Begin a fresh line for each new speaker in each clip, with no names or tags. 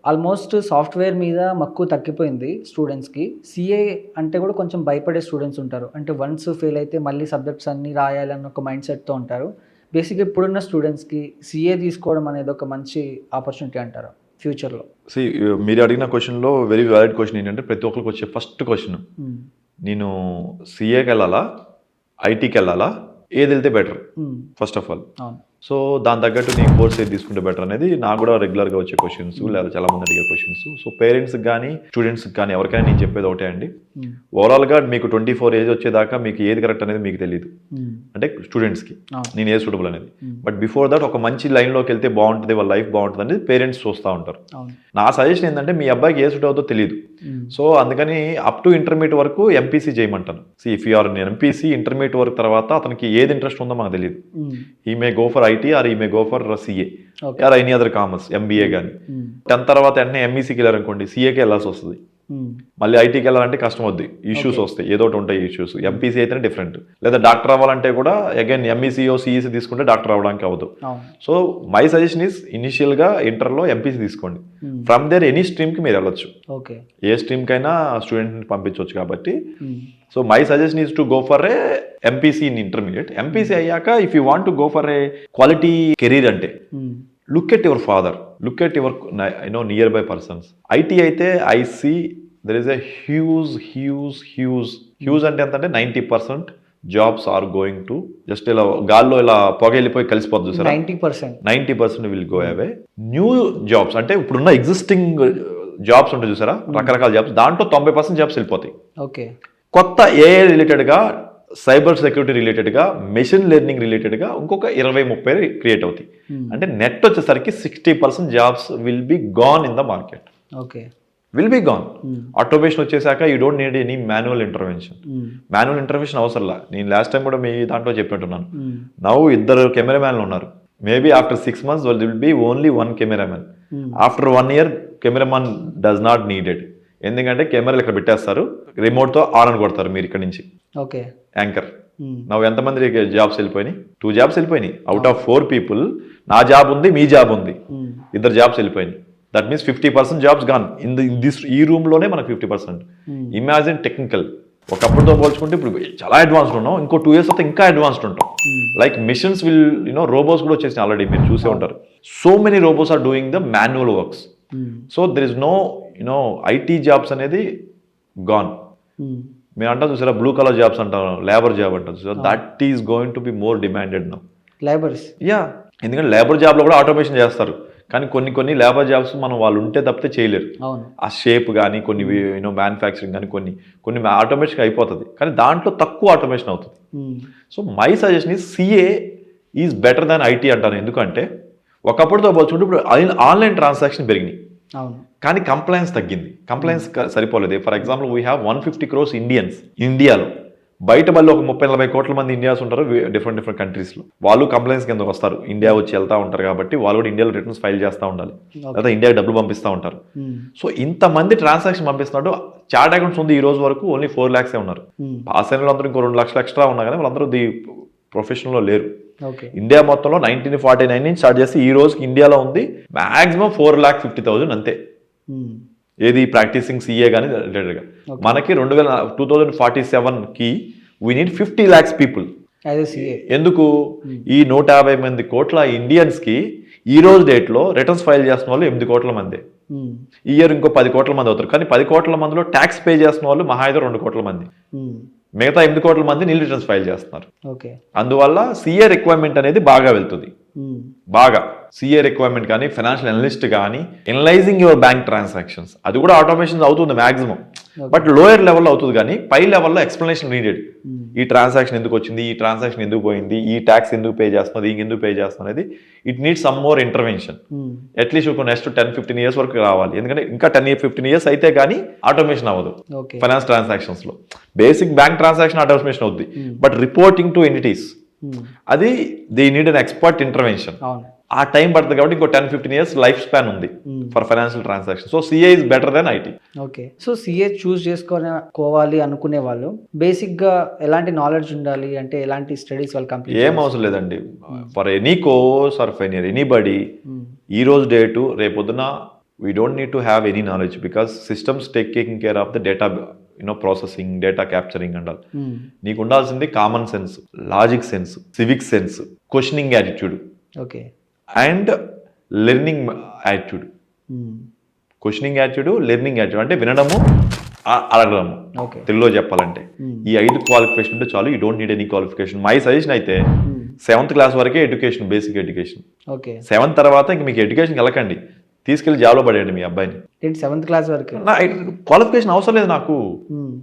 Almost software మీద మక్కువ తగ్గిపోయింది స్టూడెంట్స్కి. సిఏ అంటే కూడా కొంచెం భయపడే స్టూడెంట్స్ ఉంటారు. అంటే వన్స్ ఫెయిల్ అయితే మళ్ళీ సబ్జెక్ట్స్ అన్నీ రాయాలన్న ఒక మైండ్ సెట్తో ఉంటారు. బేసిక్గా ఇప్పుడున్న స్టూడెంట్స్కి సిఏ తీసుకోవడం అనేది ఒక మంచి ఆపర్చునిటీ అంటారు ఫ్యూచర్లో.
మీరు అడిగిన క్వశ్చన్లో వెరీ వ్యాలిడ్ క్వశ్చన్ ఏంటంటే ప్రతి ఒక్కరికి వచ్చే ఫస్ట్ క్వశ్చన్, నేను సిఏకి వెళ్ళాలా ఐటీకి వెళ్ళాలా, ఏది వెళ్తే better first of all. So దాని తగ్గట్టు నేను కోర్స్ ఏది తీసుకుంటే బెటర్ అనేది నాకు కూడా రెగ్యులర్గా వచ్చే క్వశ్చన్స్, లేదా చాలా మంది అడిగే క్వశ్చన్స్. సో పేరెంట్స్కి కానీ స్టూడెంట్స్కి కానీ ఎవరికైనా నేను చెప్పేది ఒకటే అండి, ఓవరాల్గా మీకు 24 ఏజ్ వచ్చేదాకా మీకు ఏది కరెక్ట్ అనేది మీకు తెలియదు. అంటే స్టూడెంట్స్కి నేను ఏది సూటబుల్ అనేది. బట్ బిఫోర్ దట్ ఒక మంచి లైన్లోకి వెళ్తే బాగుంటుంది, వాళ్ళ లైఫ్ బాగుంటుంది అనేది పేరెంట్స్ చూస్తూ ఉంటారు. నా సజెషన్ ఏంటంటే మీ అబ్బాయికి ఏ సూట్ అవుతుందో తెలియదు. సో అందుకని అప్ టు ఇంటర్మీడియట్ వరకు ఎంపీసీ చేయమంటాను. If you are MPC intermediate వరకు తర్వాత అతనికి ఏది ఇంట్రెస్ట్ ఉందో మాకు తెలియదు. He may go for IT or he may go for CA or any other commerce, MBA కానీ. 10th తర్వాత వెంటనే ఎంఈసీకి వెళ్ళారనుకోండి, సిఏకి వెళ్ళాల్సి వస్తుంది. మళ్ళీ ఐటీకి వెళ్ళాలంటే కష్టం అవుద్ది, ఇష్యూస్ వస్తాయి, ఏదో ఒకటి ఉంటాయి ఇష్యూస్. ఎంపీసీ అయితేనే డిఫరెంట్. లేదా డాక్టర్ అవ్వాలంటే కూడా అగైన్ ఎంఈసీఓ సిఈసీ తీసుకుంటే డాక్టర్ అవ్వడానికి అవ్వదు. సో మై సజెషన్ ఈస్ ఇనిషియల్గా ఇంటర్లో ఎంపీసీ తీసుకోండి. ఫ్రమ్ దేర్ ఎనీ స్ట్రీమ్కి మీరు వెళ్ళొచ్చు, ఏ స్ట్రీమ్కైనా స్టూడెంట్ని పంపించవచ్చు కాబట్టి. So my suggestion is to go for a MPC in intermediate. MPC అయ్యాక if you want to go for a quality career అంటే look at your father, look at your nearby persons. IT అయితే I see there is a huge అంటే ఎంత అంటే 90% jobs are going to just ఇలా గాల్లో ఇలా పొగ వెళ్ళిపోయి కలిసిపోద్దు sir. 90% will go away. New jobs అంటే ఇప్పుడున్న ఎగ్జిస్టింగ్ జాబ్స్ ఉంటాయి చూసారా, రకరకాల జాబ్స్, దాంట్లో 90% జాబ్స్ వెళ్ళిపోతాయి. కొత్త ఏఐ రిలేటెడ్గా, సైబర్ సెక్యూరిటీ రిలేటెడ్గా, మెషిన్ లెర్నింగ్ రిలేటెడ్గా ఇంకొక 20-30 క్రియేట్ అవుతాయి. అంటే నెట్ వచ్చేసరికి 60% jobs will be gone in the market. Will be gone. Automation వచ్చేసాక you don't need any manual intervention అవసరంలా. నేను లాస్ట్ టైం కూడా మీ దాంట్లో చెప్పినట్టున్నాను. నవ్వు 2 కెమెరామ్యాన్లు ఉన్నారు. Maybe after 6 months will be only 1 cameraman. After 1 year cameraman does not needed. ఎందుకంటే కెమెరాలు ఇక్కడ పెట్టేస్తారు, రిమోట్తో ఆన్ అని కొడతారు మీరు ఇక్కడ నుంచి యాంకర్. నువ్వు ఎంతమంది జాబ్స్ వెళ్ళిపోయినాయి? 2 jobs వెళ్ళిపోయినాయి. అవుట్ ఆఫ్ 4 people నా జాబ్ ఉంది, మీ జాబ్ ఉంది, 2 jobs వెళ్ళిపోయినాయి. That means 50% jobs gone in this. ఈ రూమ్లోనే మనకు 50%. Imagine technical. ఒకప్పుడుతో పోల్చుకుంటే ఇప్పుడు చాలా అడ్వాన్స్డ్ ఉన్నాం, ఇంకో 2 years అయితే ఇంకా అడ్వాన్స్డ్ ఉంటాం. లైక్ మిషన్స్ విల్ రోబోస్ కూడా వచ్చేసి ఆల్రెడీ మీరు చూసే ఉంటారు. So many robots are doing the manual works. So there is no IT jobs అనేది గాన్. మీరు అంటారు చూసారా బ్లూ కలర్ జాబ్స్ అంటారు, లేబర్ జాబ్ అంటారు చూసారా, that is going to be more demanded now. ఎందుకంటే లేబర్ జాబ్లో కూడా ఆటోమేషన్ చేస్తారు, కానీ కొన్ని లేబర్ జాబ్స్ మనం వాళ్ళు ఉంటే తప్పితే చేయలేరు. ఆ షేప్ కానీ కొన్ని మ్యానుఫ్యాక్చరింగ్ కానీ కొన్ని ఆటోమేషన్ అయిపోతుంది, కానీ దాంట్లో తక్కువ ఆటోమేషన్ అవుతుంది. So my suggestion is CA is better than IT అంటాను. ఎందుకంటే ఒకప్పుడుతో పోల్చుకుంటే ఇప్పుడు ఆన్లైన్ ట్రాన్సాక్షన్ పెరిగినాయి, కానీ కంప్లైన్స్ తగ్గింది. కంప్లైన్స్ సరిపోలేదు. For example we have 150 crores Indians ఇండియాలో. బయట మళ్ళీ ఒక 30-40 కోట్ల మంది ఇండియాస్ ఉంటారు డిఫరెంట్ కంట్రీస్లో. వాళ్ళు కంప్లైంట్స్ కింద వస్తారు, ఇండియా వచ్చి వెళ్తూ ఉంటారు కాబట్టి వాళ్ళు కూడా ఇండియాలో రిటర్న్స్ ఫైల్ చేస్తూ ఉండాలి, లేదా ఇండియాకి డబ్బులు పంపిస్తూ ఉంటారు. సో ఇంతమంది ట్రాన్సాక్షన్ పంపిస్తున్నాడు. చార్ట్ అకౌంట్స్ ఉంది ఈ రోజు వరకు ఓన్లీ 4 lakhs ఉన్నారు. పాస్ అయిన వాళ్ళందరూ ఇంకో 2 lakhs ఎక్స్ట్రా ఉన్నా కానీ వాళ్ళందరూ ది ప్రొఫెషన్లో లేరు. ఇండియా మొత్తంలో 1949 నుంచి స్టార్ట్ చేస్తే ఈ రోజుకి ఇండియాలో ఉంది మాక్సిమం 4,50,000 అంతే. ఏది ప్రాక్టీసింగ్ సిఏ కానీ రిలేటెడ్గా. మనకి 2047కి వీ నీడ్ 50 lakhs పీపుల్. ఎందుకు? ఈ 150 మంది కోట్ల ఇండియన్స్కి ఈ రోజు డేట్లో రిటర్న్స్ ఫైల్ చేస్తున్న వాళ్ళు 8 కోట్ల మంది. ఈ ఇయర్ ఇంకో 10 కోట్ల మంది అవుతారు, కానీ 10 కోట్ల మందిలో ట్యాక్స్ పే చేస్తున్న వాళ్ళు మహా అయితే 2 కోట్ల మంది. మిగతా 8 కోట్ల మంది నీల్ రిటర్న్స్ ఫైల్ చేస్తున్నారు. అందువల్ల సిఏ రిక్వైర్మెంట్ అనేది బాగా వెళ్తుంది. బాగా సిఏ రిక్వైర్మెంట్ కానీ, ఫైనాన్షియల్ అనలిస్ట్ కానీ, ఎనలైజింగ్ యువర్ బ్యాంక్ ట్రాన్సాక్షన్స్, అది కూడా ఆటోమేషన్ అవుతుంది మాక్సిమం. బట్ లోయర్ లెవెల్లో అవుతుంది, కానీ పై లెవెల్లో ఎక్స్ప్లెనేషన్ నీడెడ్. ఈ ట్రాన్సాక్షన్ ఎందుకు వచ్చింది, ఈ ట్రాన్సాక్షన్ ఎందుకు పోయింది, ఈ ట్యాక్స్ ఎందుకు పే చేస్తున్నది, ఇంకెందుకు పే చేస్తున్నది, it needs some more intervention. At least ఒక నెక్స్ట్ 10-15 years వరకు రావాలి. ఎందుకంటే ఇంకా 10-15 years అయితే కానీ ఆటోమేషన్ అవ్వదు ఫైనాన్స్ ట్రాన్సాక్షన్స్ లో. బేసిక్ బ్యాంక్ ట్రాన్సాక్షన్ ఆటోమేషన్ అవుద్ది, బట్ రిపోర్టింగ్ టు ఎంటిటీస్ అది they need an expert intervention. ఆ టైం పడుతుంది కాబట్టి ఇంకో 10-15 years లైఫ్ స్పాన్ ఉంది for financial transaction. So CA is better than IT.
So CA choose చేసుకోవాలి అనుకునే వాళ్ళు బేసిక్ గా ఎలాంటి నాలెడ్జ్ ఉండాలి, అంటే ఎలాంటి స్టడీస్ వాళ్ళు కంప్లీట్?
ఏం అవసరం లేదండి. For any course or for anybody, ఈ రోజు డేటు రేపొద్దున we don't need to have any knowledge because systems taking care of the data, processing, data capturing and all. నీకు ఉండాల్సింది common sense, logic sense, civic sense, questioning attitude
okay
and learning attitude. Questioning attitude, learning attitude అంటే వినడము, అడగడము. తెలుగులో చెప్పాలంటే ఈ 5 qualification ఉంటే చాలు. You don't need any qualification. My suggestion అయితే 7th క్లాస్ వరకే ఎడ్యుకేషన్, బేసిక్ ఎడ్యుకేషన్. 7th తర్వాత ఇంక మీకు ఎడ్యుకేషన్ వెళ్ళకండి, తీసుకెళ్లి జాబ్లో పడేయండి మీ అబ్బాయిని.
7th క్లాస్ వరకు
క్వాలిఫికేషన్ అవసరం లేదు నాకు.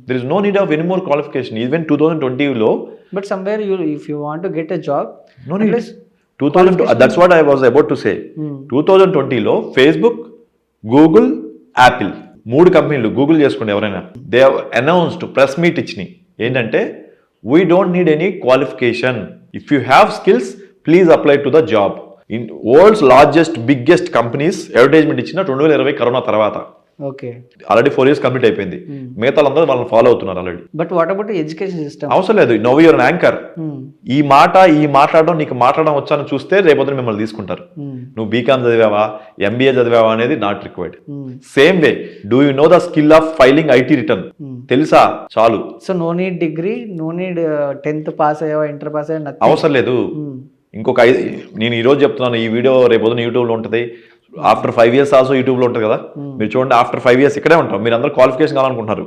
There is no need of any more qualification. Even 2020లో
but somewhere if you want to get a job,
no need. 2002, that's what I was about to say. 2020లో ఫేస్బుక్, గూగుల్, యాపిల్ 3 కంపెనీలు, Google చేసుకోండి ఎవరైనా, they have announced, press meet ఇచ్చినాయి ఏంటంటే we don't need any qualification. If you have skills please apply to the job. In world's largest biggest companies advertisement ఇచ్చిన 2020 corona తర్వాత.
Okay,
already 4 years complete అయిపోయింది. మిగతా అందరూ వాళ్ళని ఫాలో అవుతున్నారు already.
But what about education system?
అవసరం లేదు. No your anchor. ఈ మాట్లాడడం నీకు మాట్లాడడం వచ్చాను చూస్తే రేపొద్దున మిమ్మల్ని తీసుకుంటారు. నువ్వు బీకామ్ చదివావా, ఎంబీఏ చదివావా అనేది not required. Same way do you know the skill of filing IT return తెలుసా? చాలు.
So no need degree, no need 10th pass అయ్యావా, ఇంటర్ పాస్ అయ్యా,
అవసరం లేదు. ఇంకొక నేను ఈ రోజు చెప్తున్నాను, ఈ వీడియో రేపొద్దున యూట్యూబ్లో ఉంటుంది. ఆఫ్టర్ 5 years ఆల్సో యూట్యూబ్లో ఉంటుంది కదా. మీరు చూడండి, ఆఫ్టర్ 5 years ఇక్కడే ఉంటాం. మీరు అందరూ క్వాలిఫికేషన్ కావాలనుకుంటున్నారు.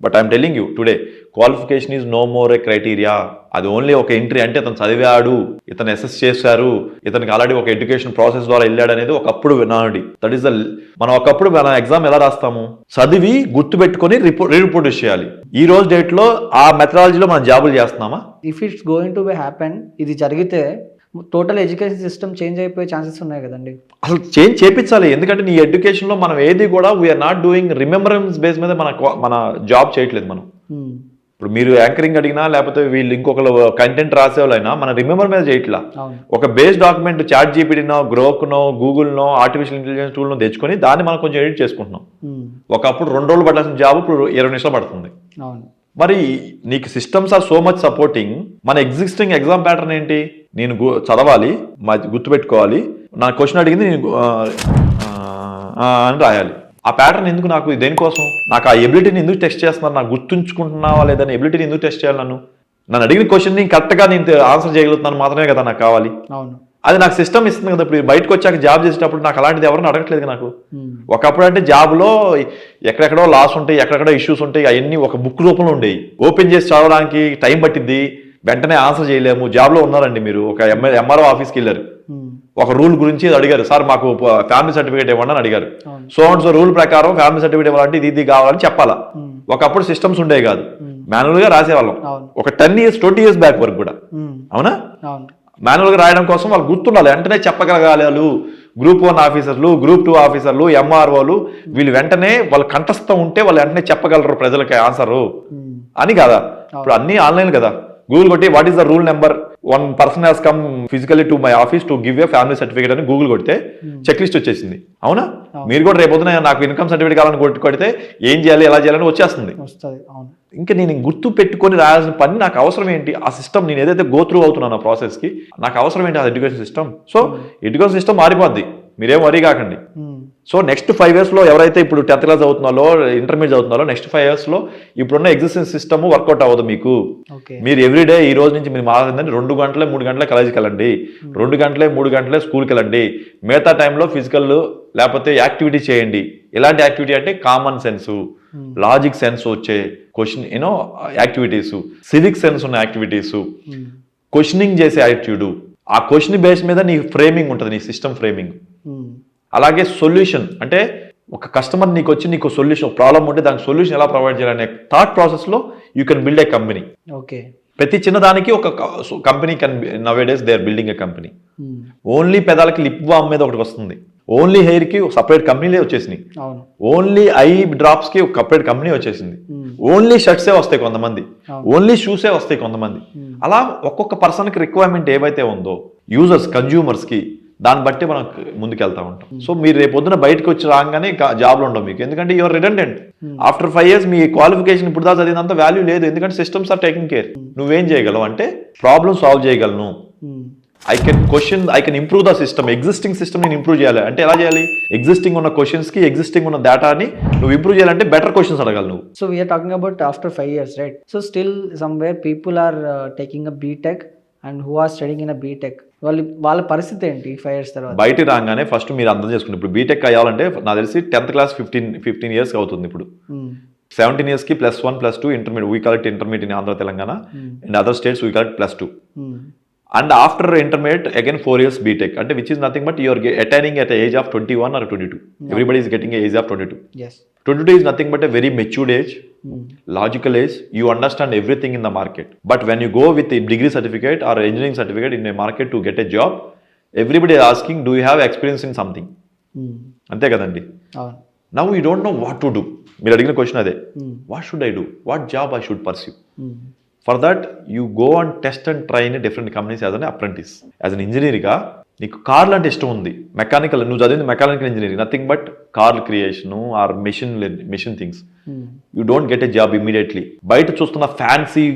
But I'm telling you today, qualification is no more a criteria. అది ఓన్లీ ఒక ఎంట్రీ. అంటే ఇతను చదివాడు, ఇతను అసెస్ చేశారు, ఇతనికి ఆల్రెడీ ఒక ఎడ్యుకేషన్ ప్రాసెస్ ద్వారా వెళ్ళాడు అనేది ఒకప్పుడు వినాలి. దట్ ఈస్ ద మనం ఒకప్పుడు మన ఎగ్జామ్ ఎలా రాస్తాము, చదివి గుర్తు పెట్టుకుని రిపోర్ట్ చేయాలి. ఈ రోజు డేట్ లో ఆ మెథడాలజీలో మనం జాబులు చేస్తున్నామా?
If it's going to B happen, ఇది జరిగితే టోటల్ ఎడ్యుకేషన్ సిస్టమ్ చేంజ్ అయిపోయే ఛాన్సెస్ ఉన్నాయి కదండి.
అసలు చేంజ్ చేయించాలి. ఎందుకంటే నీ ఎడ్యుకేషన్లో మనం ఏది కూడా we are not doing remembrance base మీద మన జాబ్ చేయట్లేదు మనం. ఇప్పుడు మీరు యాంకరింగ్ అడిగినా, లేకపోతే వీళ్ళు ఇంకొకరు కంటెంట్ రాసేవాళ్ళైనా మన రిమెంబర్ మీద చేయట్లా. ఒక బేస్ డాక్యుమెంట్ చాట్ జీపీటీనో, గ్రోక్నో, గూగుల్నో, ఆర్టిఫిషియల్ ఇంటెలిజెన్స్ టూల్నో తెచ్చుకొని దాన్ని మనం కొంచెం ఎడిట్ చేసుకుంటున్నాం. ఒకప్పుడు 2 రోజులు పట్టాల్సిన జాబ్ ఇప్పుడు 20 నిమిషాలు పడుతుంది. మరి నీకు systems are so much supporting. మన ఎగ్జిస్టింగ్ ఎగ్జామ్ ప్యాటర్న్ ఏంటి? నేను చదవాలి, గుర్తుపెట్టుకోవాలి, నా క్వశ్చన్ అడిగింది నేను అని రాయాలి. ఆ ప్యాటర్న్ ఎందుకు నాకు? దేనికోసం? నాకు ఆ ఎబిలిటీని ఎందుకు టెస్ట్ చేస్తున్నారు? నాకు గుర్తుంచుకుంటున్నావా లేదని ఎబిలిటీని ఎందుకు టెస్ట్ చేయాలి? నన్ను అడిగిన క్వశ్చన్ నేను కరెక్ట్గా నేను ఆన్సర్ చేయగలుగుతున్నాను మాత్రమే కదా నాకు కావాలి. అది నాకు సిస్టమ్ ఇస్తుంది కదా. ఇప్పుడు బయటకు వచ్చాక జాబ్ చేసేటప్పుడు నాకు అలాంటిది ఎవరిని అడగట్లేదు నాకు. ఒకప్పుడు అంటే జాబ్లో ఎక్కడెక్కడో లాస్ ఉంటాయి, ఎక్కడెక్కడో ఇష్యూస్ ఉంటాయి, అవన్నీ ఒక బుక్ రూపంలో ఉండేవి. ఓపెన్ చేసి చదవడానికి టైం పట్టిద్ది, వెంటనే ఆన్సర్ చేయలేము. జాబ్లో ఉన్నారండి, మీరు ఒక ఎంఆర్ఓ ఆఫీస్కి వెళ్ళారు, ఒక రూల్ గురించి అడిగారు, సార్ మాకు ఫ్యామిలీ సర్టిఫికేట్ ఇవ్వండి అని అడిగారు. సో అండ్ సో రూల్ ప్రకారం ఫ్యామిలీ సర్టిఫికేట్ ఇవ్వాలంటే ఇది కావాలని చెప్పాలా. ఒకప్పుడు సిస్టమ్స్ ఉండేవి కాదు, మాన్యువల్ గా రాసేవాళ్ళం. ఒక 10 years 20 years బ్యాక్ వరకు కూడా. అవునా? మాన్యువల్ గా రాయడం కోసం వాళ్ళు గుర్తుండాలి, వెంటనే చెప్పగలగాలి. వాళ్ళు గ్రూప్ 1 ఆఫీసర్లు, గ్రూప్ 2 ఆఫీసర్లు, ఎంఆర్ఓలు, వీళ్ళు వెంటనే వాళ్ళు కంఠస్థం ఉంటే వాళ్ళు వెంటనే చెప్పగలరు ప్రజలకి ఆన్సరు అని కదా. ఇప్పుడు అన్ని ఆన్లైన్ కదా. గూగుల్ కొట్టి what is the rule number, 1 person has come physically to my office to give a family certificate అని గూగుల్ కొడితే చెక్ లిస్ట్ వచ్చేసింది. అవునా? మీరు కూడా రేపు పొద్దున నాకు ఇన్కమ్ సర్టిఫికేట్ కావాలని కొడితే ఏం చేయాలి, ఎలా చేయాలని వచ్చేస్తుంది. ఇంకా నేను గుర్తు పెట్టుకొని రాయాల్సిన పని నాకు అవసరం ఏంటి? ఆ సిస్టమ్ నేను ఏదైతే గో త్రూ అవుతున్నాను ఆ ప్రాసెస్కి నాకు అవసరం ఏంటి? ఆ education system. So education system మారిపోద్ది, మీరేం వరీ కాకండి. సో నెక్స్ట్ 5 years లో ఎవరైతే ఇప్పుడు 10th class చదువుతున్నారో, ఇంటర్మీడియట్ చదువుతున్నారో, నెక్స్ట్ 5 years లో ఇప్పుడున్న ఎగ్జిస్టింగ్ సిస్టమ్ వర్కౌట్ అవ్వదు మీకు. మీరు ఎవ్రీడే ఈ రోజు నుంచి మీరు మారిందంటే 2 గంటలే 3 గంటలే కాలేజీకి వెళ్ళండి, 2 గంటలే 3 గంటలే స్కూల్కి వెళ్ళండి. మిగతా టైంలో ఫిజికల్ లేకపోతే యాక్టివిటీ చేయండి. ఎలాంటి యాక్టివిటీ అంటే కామన్ సెన్స్, లాజిక్ సెన్స్ వచ్చే క్వశ్చన్ యాక్టివిటీస్, సివిక్ సెన్స్ ఉన్న యాక్టివిటీస్, క్వశ్చనింగ్ చేసే యాటిట్యూడ్. ఆ క్వశ్చన్ బేస్ మీద నీ ఫ్రేమింగ్ ఉంటుంది, నీ సిస్టమ్ ఫ్రేమింగ్. అలాగే సొల్యూషన్ అంటే ఒక కస్టమర్ నీకు వచ్చి నీకు సొల్యూషన్ ప్రాబ్లం ఉంటే దానికి సొల్యూషన్ ఎలా ప్రొవైడ్ చేయాలనే థాట్ ప్రాసెస్లో you can build a company.
Okay,
ప్రతి చిన్నదానికి ఒక company can nowadays they are building a company. Only పెదాలకి లిప్ బామ్ మీద ఒకటి వస్తుంది, ఓన్లీ హెయిర్ కి సపరేట్ కంపెనీలే వచ్చేసినాయి, ఓన్లీ ఐ డ్రాప్స్ కి ఒక సపరేట్ కంపెనీ వచ్చేసింది, ఓన్లీ షర్ట్సే వస్తాయి కొంతమంది, ఓన్లీ షూసే వస్తాయి కొంతమంది. అలా ఒక్కొక్క పర్సన్ కి రిక్వైర్మెంట్ ఏవైతే ఉందో యూజర్స్ కన్జ్యూమర్స్ కి దాన్ని బట్టి మనం ముందుకెళ్తా ఉంటాం. సో మీరు రేపు పొద్దున బయటకు వచ్చి రాగానే జాబ్లో ఉండవు మీకు, ఎందుకంటే your redundant. After 5 years me qualification ఇప్పుడు దాకా చదివినంత వాల్యూ లేదు, ఎందుకంటే సిస్టమ్స్ ఆర్ టేకింగ్ కేర్. నువ్వేం చేయగలవు అంటే ప్రాబ్లమ్ సాల్వ్ చేయగలను, I can improve the system. Existing system నేను ఇంప్రూవ్ చేయాలి అంటే ఎలా చేయాలి? ఎగ్జిస్టింగ్ ఉన్న క్వశ్చన్స్కి ఎగ్జిస్టింగ్ ఉన్న డేటాని నువ్వు ఇంప్రూవ్ చేయాలంటే బెటర్ క్వశ్చన్స్ అడగాలి నువ్వు.
So we are talking about after 5 years, right? So still somewhere people are taking a BTech and who are studying in a BTech. వాళ్ళ పరిస్థితి ఏంటి 5 years తర్వాత?
బయట రాగానే ఫస్ట్ మీరు అర్థం చేసుకుంటే ఇప్పుడు బీటెక్ అయ్యాలంటే నాకు తెలిసి 10th క్లాస్ 15 years అవుతుంది ఇప్పుడు. 17 years కి +1 +2 intermediate, we collect intermediate in Andhra Telangana and other states we collect +2 and after intermediate again 4 years BTech అంటే which is nothing but you are attaining at age of 21 or 22. Everybody is getting age of 22.
Yes.
22 is nothing but a very matured age, logical age. You understand everything in the market. But when you go with a degree certificate or engineering certificate in a market to get a job, everybody is asking, do you have experience in something? అంతే కదండి. Now you don't know what to do. మీరు అడిగిన question అదే, what should I do? What job I should pursue? For that, you go and test and try in different companies as an apprentice. As an engineer గా నీకు కార్లు అంటే ఇష్టం ఉంది, mechanical, నువ్వు చదివింది mechanical engineering, nothing but car creation or machine things. You don't get a job immediately. బయట చూస్తున్న ఫ్యాన్సీ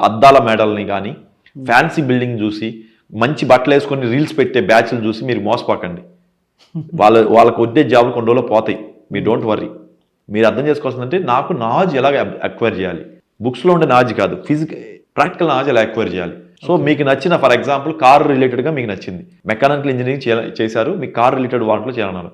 అద్దాల మేడల్ని కానీ ఫ్యాన్సీ బిల్డింగ్ చూసి మంచి బట్టలు వేసుకొని రీల్స్ పెట్టే బ్యాచ్లు చూసి మీరు మోసపోకండి. వాళ్ళకు వద్దే జాబ్లు కొన్ని రోజులు పోతాయి. మీరు డోంట్ వర్రీ. మీరు అర్థం చేసుకోవాల్సిందంటే నాకు నాలెడ్జ్ ఎలా అక్వైర్ చేయాలి, బుక్స్లో ఉండే నాలెడ్జ్ కాదు, ప్రాక్టికల్ నాలెడ్జ్ ఎలా అక్వైర్ చేయాలి. సో మీకు నచ్చిన, ఫర్ ఎగ్జాంపుల్ కార్ రిలేటెడ్గా మీకు నచ్చింది, మెకానికల్ ఇంజనీరింగ్ చేశారు, మీకు కార్ రిలేటెడ్ వాటిలో చేయాలన్నారు.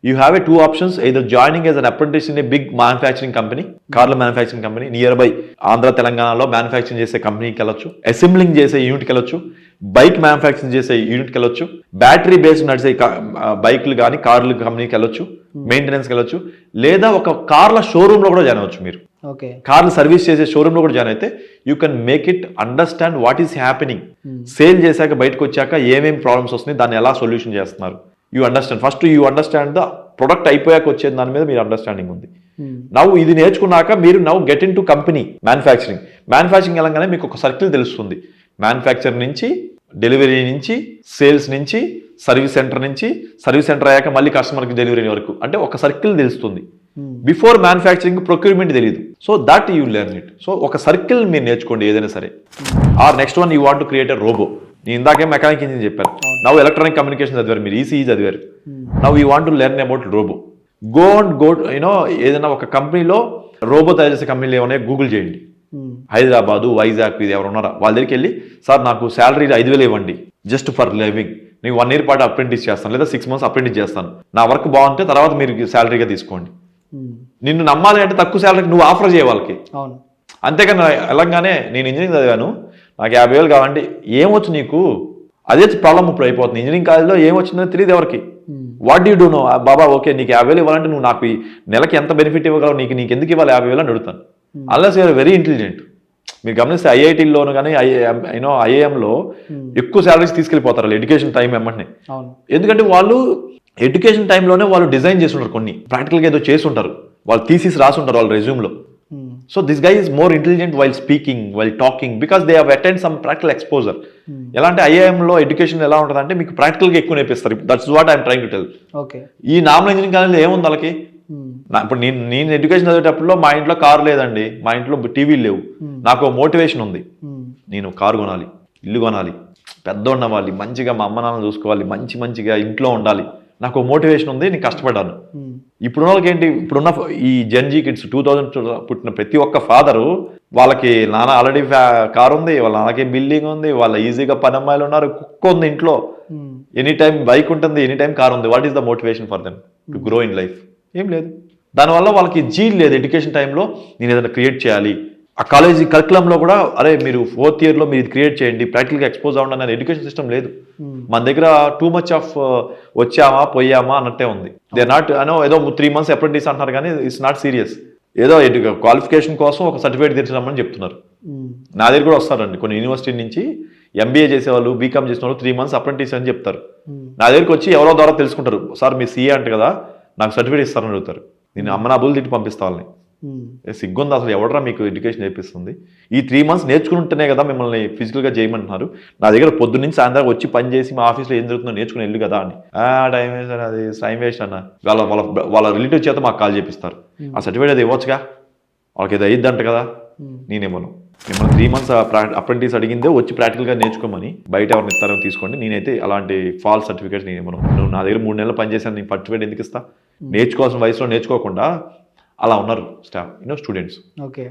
You have a 2 options, either joining as an apprentice in a big manufacturing company, కార్ల manufacturing company near by Andhra తెలంగాణలో మ్యానుఫ్యాక్చరింగ్ చేసే కంపెనీకి వెళ్ళొచ్చు, అసెంబ్లింగ్ చేసే యూనిట్కి వెళ్ళొచ్చు, బైక్ మ్యానుఫ్యాక్చరింగ్ చేసే యూనిట్కి వెళ్ళొచ్చు, బ్యాటరీ బేస్డ్ నడిచే బైక్లు కానీ కార్ల కంపెనీకి వెళ్ళొచ్చు, మెయింటెనెన్స్కి వెళ్ళొచ్చు, లేదా ఒక కార్ల షోరూంలో కూడా జాయిన్ అవ్వచ్చు. మీరు కార్లు సర్వీస్ చేసే షోరూంలో కూడా జాయిన్ అయితే you can make it understand what is happening. Sale చేశాక బయటకు వచ్చాక ఏమేమి ప్రాబ్లమ్స్ వస్తున్నాయి, దాన్ని ఎలా సొల్యూషన్ చేస్తున్నారు, you understand. First you understand the product అయిపోయాక వచ్చే దాని మీద మీరు అండర్స్టాండింగ్ ఉంది. నవ్వు ఇది నేర్చుకున్నాక మీరు నవ్వు get in to company manufacturing వెళ్ళగానే మీకు ఒక సర్కిల్ తెలుస్తుంది. మ్యానుఫ్యాక్చర్ నుంచి, డెలివరీ నుంచి, సేల్స్ నుంచి, సర్వీస్ సెంటర్ అయ్యాక మళ్ళీ కస్టమర్కి డెలివరీ వరకు, అంటే ఒక సర్కిల్ తెలుస్తుంది. బిఫోర్ మ్యానుఫ్యాక్చరింగ్ ప్రొక్యూర్మెంట్ తెలియదు. So that you learn it. So ఒక సర్కిల్ మీరు నేర్చుకోండి ఏదైనా సరే. Or next one, you want to create a robot. నేను ఇందాకే మెకానిక్ ఇంజనీర్ చెప్పాను, నవ్వు ఎలక్ట్రానిక్ కమ్యూనికేషన్ చదివారు, మీరు ఈసీఈ చదివారు, నవ్వు you want to learn about robot. Go you know ఏదైనా ఒక కంపెనీలో రోబో తయారు చేసే కంపెనీలు ఏమైనా గూగుల్ చేయండి. హైదరాబాదు, వైజాగ్, ఇది ఎవరు ఉన్నారా వాళ్ళ దగ్గరికి వెళ్ళి, సార్ నాకు శాలరీ 5,000 ఇవ్వండి జస్ట్ ఫర్ లివింగ్, నేను 1 year పాటు అప్రెంటిస్ చేస్తాను లేదా 6 months అప్రెంటిస్ చేస్తాను, నా వర్క్ బాగుంటే తర్వాత మీరు శాలరీగా తీసుకోండి. నిన్ను నమ్మాలి అంటే తక్కువ శాలరీకి నువ్వు ఆఫర్ చేయ వాళ్ళకి. అంతేకాని వెళ్ళంగానే నేను ఇంజనీరింగ్ చదివాను నాకు 50,000 కావాలంటే ఏమొచ్చు నీకు, అదే ప్రాబ్లం ఇప్పుడు అయిపోతుంది. ఇంజనీరింగ్ కాలేజ్లో ఏమొచ్చిందో తెలియదు ఎవరికి. వాట్ డూ నో బాబా, ఓకే నీకు 50,000 ఇవ్వాలంటే నువ్వు నాకు నెలకి ఎంత బెనిఫిట్ ఇవ్వగలవు, నీకు ఎందుకు ఇవ్వాలి 50,000 అని అడుగుతాను. Unless you're very intelligent. మీరు గమనిస్తే ఐఐటీలోను కానీ ఐఐఎంలో ఎక్కువ శాలరీస్ తీసుకెళ్ళిపోతారు ఎడ్యుకేషన్ టైం వెంటనే. ఎందుకంటే వాళ్ళు ఎడ్యుకేషన్ టైంలోనే వాళ్ళు డిజైన్ చేసి ఉంటారు, కొన్ని ప్రాక్టికల్గా ఏదో చేసి ఉంటారు, వాళ్ళు థీసిస్ రాసి ఉంటారు వాళ్ళ రెజ్యూమ్లో. So this guy is more intelligent while speaking, while talking, because they have attend some practical exposure. ఎలా అంటే ఐఐఎంలో ఎడ్యుకేషన్ ఎలా ఉంటుంది అంటే మీకు ప్రాక్టికల్గా ఎక్కువ నేర్పిస్తారు. That's what I'm trying to tell. ఈ నార్మల్ ఇంజనీరింగ్ కాలేజ్లో ఏముంది వాళ్ళకి? ఇప్పుడు నేను ఎడ్యుకేషన్ చదివేటప్పుడు మా ఇంట్లో కారు లేదండి, మా ఇంట్లో టీవీలు లేవు, నాకు మోటివేషన్ ఉంది, నేను కారు కొనాలి, ఇల్లు కొనాలి, పెద్ద ఉన్నవాలి, మంచిగా మా అమ్మ నాన్న చూసుకోవాలి, మంచిగా ఇంట్లో ఉండాలి, నాకు మోటివేషన్ ఉంది, నేను కష్టపడ్డాను. ఇప్పుడున్న వాళ్ళకి ఏంటి, ఇప్పుడున్న ఈ జెన్జీ కిడ్స్ 2000 పుట్టిన ప్రతి ఒక్క ఫాదరు వాళ్ళకి నాన్న ఆల్రెడీ కారు ఉంది, వాళ్ళ నాన్నకి బిల్డింగ్ ఉంది, వాళ్ళ ఈజీగా 10 అమ్మాయిలు ఉన్నారు, కుక్క ఉంది ఇంట్లో, ఎనీ టైం బైక్ ఉంటుంది, ఎనీ టైం కార్ ఉంది. What is the motivation for them to grow in life? ఏం లేదు. దానివల్ల వాళ్ళకి జీల్ లేదు. ఎడ్యుకేషన్ టైంలో నేను ఏదైనా క్రియేట్ చేయాలి, ఆ కాలేజీ కరికులంలో కూడా అరే మీరు 4th year మీరు ఇది క్రియేట్ చేయండి, ప్రాక్టికల్గా ఎక్స్పోజ్ అవ్వండి అనే ఎడ్యుకేషన్ సిస్టమ్ లేదు. మన దగ్గర టూ మచ్ ఆఫ్ వచ్చామా పోయామా అన్నట్టే ఉంది. దే నాట్ ఏదో 3 months అప్రెంటిస్ అంటున్నారు కానీ ఇట్స్ నాట్ సీరియస్. ఏదో క్వాలిఫికేషన్ కోసం ఒక సర్టిఫికేట్ తెచ్చినామని చెప్తున్నారు. నా దగ్గర కూడా వస్తారండి కొన్ని యూనివర్సిటీ నుంచి ఎంబీఏ చేసేవాళ్ళు, బీకామ్ చేసిన వాళ్ళు 3 months అప్రెంటిస్ అని చెప్తారు. నా దగ్గరికి వచ్చి ఎవరో ద్వారా తెలుసుకుంటారు, సార్ మీ సీఏ అంట కదా నాకు సర్టిఫికేట్ ఇస్తారని అడుగుతారు. నేను అమ్మ నా బుల్ తిట్టి పంపిస్తా వాళ్ళని. సిగ్గుంది అసలు, ఎవడరా మీకు ఎడ్యుకేషన్ నేర్పిస్తుంది? ఈ 3 months నేర్చుకుంటేనే కదా మిమ్మల్ని ఫిజికల్గా చేయమంటున్నారు. నా దగ్గర పొద్దు నుంచి సాయంత్రం వచ్చి పని చేసి మా ఆఫీస్లో ఏం జరుగుతుందో నేర్చుకుని వెళ్ళు కదా అని. టైం వేస్ట్ అని, అది టైం వేస్ట్ అన్న. వాళ్ళ రిలేటివ్ చేత మాకు కాల్ చేపిస్తారు. ఆ సర్టిఫికేట్ అది ఇవ్వచ్చుగా, వాళ్ళకి ఏదో అయ్యిద్దంట కదా, నేనేమను. మిమ్మల్ని 3 months అప్రెంటిస్ అడిగిందే వచ్చి ప్రాక్టికల్గా నేర్చుకోమని, బయట ఎవరిని ఇస్తారో తీసుకోండి, నేనైతే అలాంటి ఫాల్స్ సర్టిఫికేట్స్ నేను ఇవ్వను. నువ్వు నా దగ్గర 3 నెలలు పనిచేశాను, నేను సర్టిఫికేట్ ఎందుకు ఇస్తా? నేర్చుకోవాల్సిన వయసులో నేర్చుకోకుండా అలా ఉన్నారు స్టాఫ్ స్టూడెంట్స్.
ఓకే.